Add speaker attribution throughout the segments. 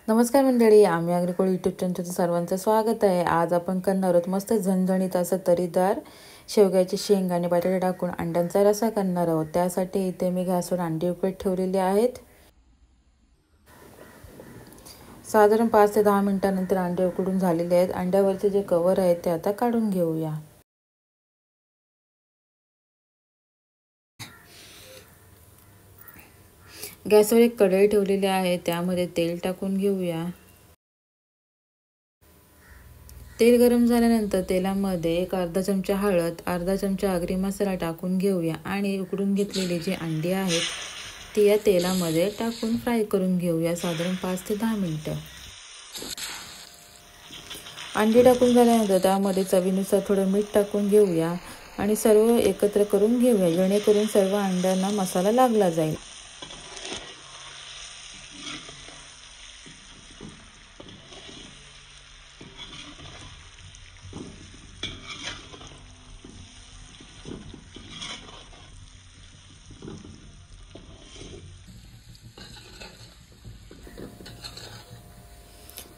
Speaker 1: नमस्कार मंडळी, आम्ही अग्रिकोड यूट्यूब चॅनलचं सर्वांचं स्वागत आहे। आज आपण करणार आहोत मस्त झणझणीत असं तरीदार शेवग्याची शेंग आणि बटाटे टाकून अंड्यांचा रस्सा करणार आहोत। त्यासाठी इथे मी गॅसवर अंडी उकळत ठेवलेली आहेत। साधारण 5 ते 10 मिनिटांनंतर अंडे उकडून झालेले आहेत। अंड्यावरचे जे कव्हर आहे ते आता काढून घेऊया। गॅसवर एक कढई ठेवलेली आहे, त्यामध्ये तेल टाकून घेऊया। तेल गरम झाल्यानंतर तेलामध्ये एक अर्धा चमचा हळद, अर्धा चमचा आगरी मसाला टाकून घेऊया आणि उकडून घेतलेली जी अंडी आहेत ती या तेलामध्ये टाकून फ्राय करून घेऊया साधारण 5 ते 10 मिनिटं। अंडी टाकून झाल्यानंतर त्यामध्ये चवीनुसार थोडं मीठ टाकून घेऊया आणि सर्व एकत्र करून घेऊया, जेणेकरून सर्व अंड्यांना मसाला लागला जाईल।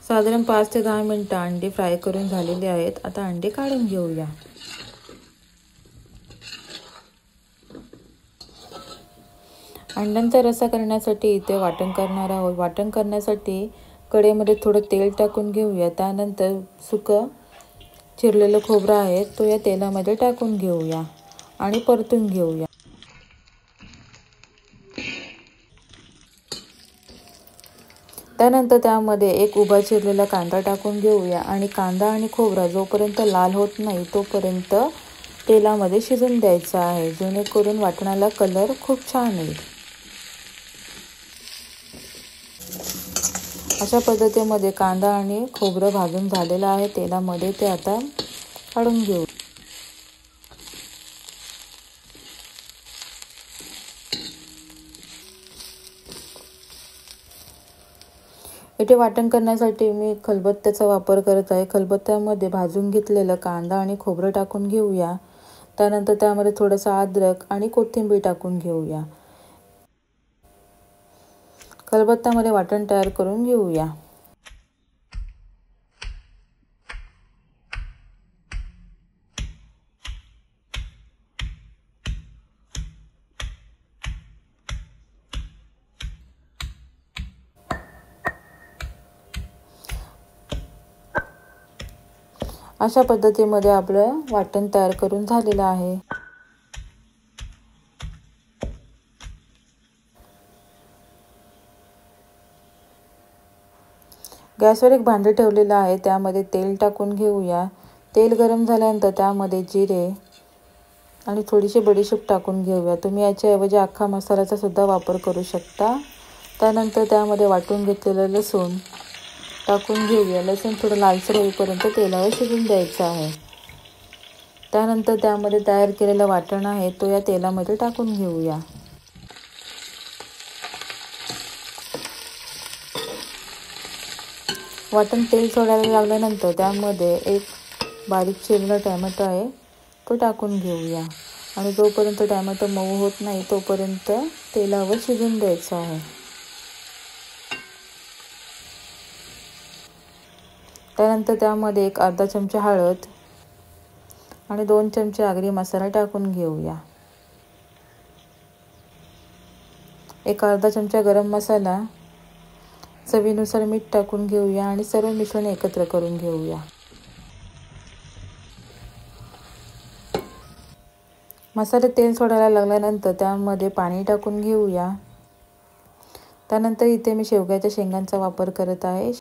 Speaker 1: साधारण 5 ते 10 मिनिटं अंडी फ्राय करून झालेली आहेत। आता अंडी काढून घेऊया। अंड्यांचा रस्सा करण्यासाठी इथे वाटण करणार आहोत। वाटण करण्यासाठी कढईमध्ये थोडं तेल टाकून घेऊया। त्यानंतर सुकं चिरलेलं खोबरं आहे तो या तेलामध्ये टाकून घेऊया आणि परतून घेऊया। त्यानंतर त्यामध्ये एक उभा चिरलेला कांदा टाकून घेऊया आणि कांदा आणि खोबरा जोपर्यंत लाल होत नाही तोपर्यंत तेलामध्ये शिजून द्यायचा आहे, जेणेकरून वाटणाला कलर खूप छान येईल। अशा पद्धतीमध्ये कांदा आणि खोबरं भाजून झालेलं आहे तेलामध्ये, ते आता काढून घेऊ। इथे वाटण करण्यासाठी मी खलबत्त्याचा वापर करत आहे। खलबत्त्यामध्ये भाजून घेतलेलं कांदा आणि खोबरं टाकून घेऊया। त्यानंतर त्यामध्ये थोडंसं अद्रक आणि कोथिंबीर टाकून घेऊया। खलबत्त्यामध्ये वाटण तयार करून घेऊया। अशा पद्धतीमध्ये आपलं वाटण तयार करून झालेलं आहे। गॅसवर एक भांडं ठेवलेलं आहे, त्यामध्ये तेल टाकून घेऊया। तेल गरम झाल्यानंतर त्यामध्ये जिरे आणि थोडीशी बडीशेप टाकून घेऊया। तुम्ही याच्याऐवजी अख्खा मसाल्याचा सुद्धा वापर करू शकता। त्यानंतर त्यामध्ये वाटून घेतलेलं लसूण टाकून घेऊया। लसूण थोडं लालसर होईपर्यंत तेलावर शिजून द्यायचं आहे। त्यानंतर त्यामध्ये तयार केलेलं वाटण आहे तो या तेलामध्ये टाकून घेऊया। वाटण तेल सोडायला लागल्यानंतर त्यामध्ये एक बारीक चिरलेला टोमॅटो आहे तो टाकून घेऊया आणि जोपर्यंत टोमॅटो मऊ होत नाही तोपर्यंत तेलावर शिजून द्यायचं आहे। त्यानंतर त्यामध्ये एक अर्धा चमचा हळद आणि 2 चमचे आगरी मसाला टाकून घेऊया। एक अर्धा चमचा गरम मसाला, चवीनुसार मीठ टाकून घेऊया आणि सर्व मिश्रण एकत्र करून घेऊया। मसाले तेल सोडायला लागल्यानंतर त्यामध्ये पाणी टाकून घेऊया। त्यानंतर इथे मी शेवग्याच्या शेंगांचा वापर करत आहे।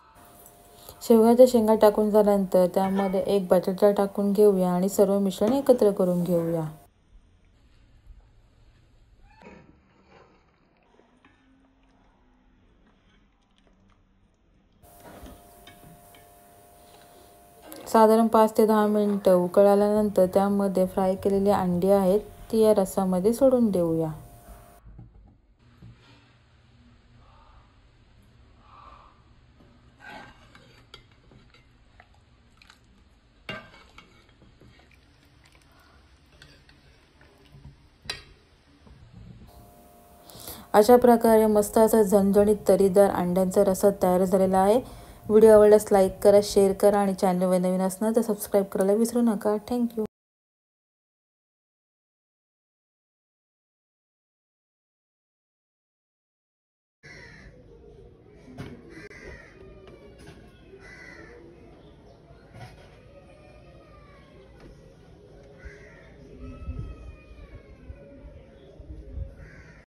Speaker 1: शेवग्याच्या शेंगा टाकून झाल्यानंतर त्यामध्ये एक बटाटा टाकून घेऊया आणि सर्व मिश्रण एकत्र करून घेऊया। साधारण 5 ते 10 मिनिटं उकळ आल्यानंतर त्यामध्ये फ्राय केलेली अंडी आहेत ती या रस्सामध्ये सोडून देऊया। अशा प्रकारे मस्त असा झणझणीत तरीदार अंड्यांचा रस्सा तयार झालेला आहे। व्हिडिओ आवडल्यास लाईक करा, शेअर करा आणि चॅनलवर नवीन असणार तर सबस्क्राईब करायला विसरू नका। थँक्यू।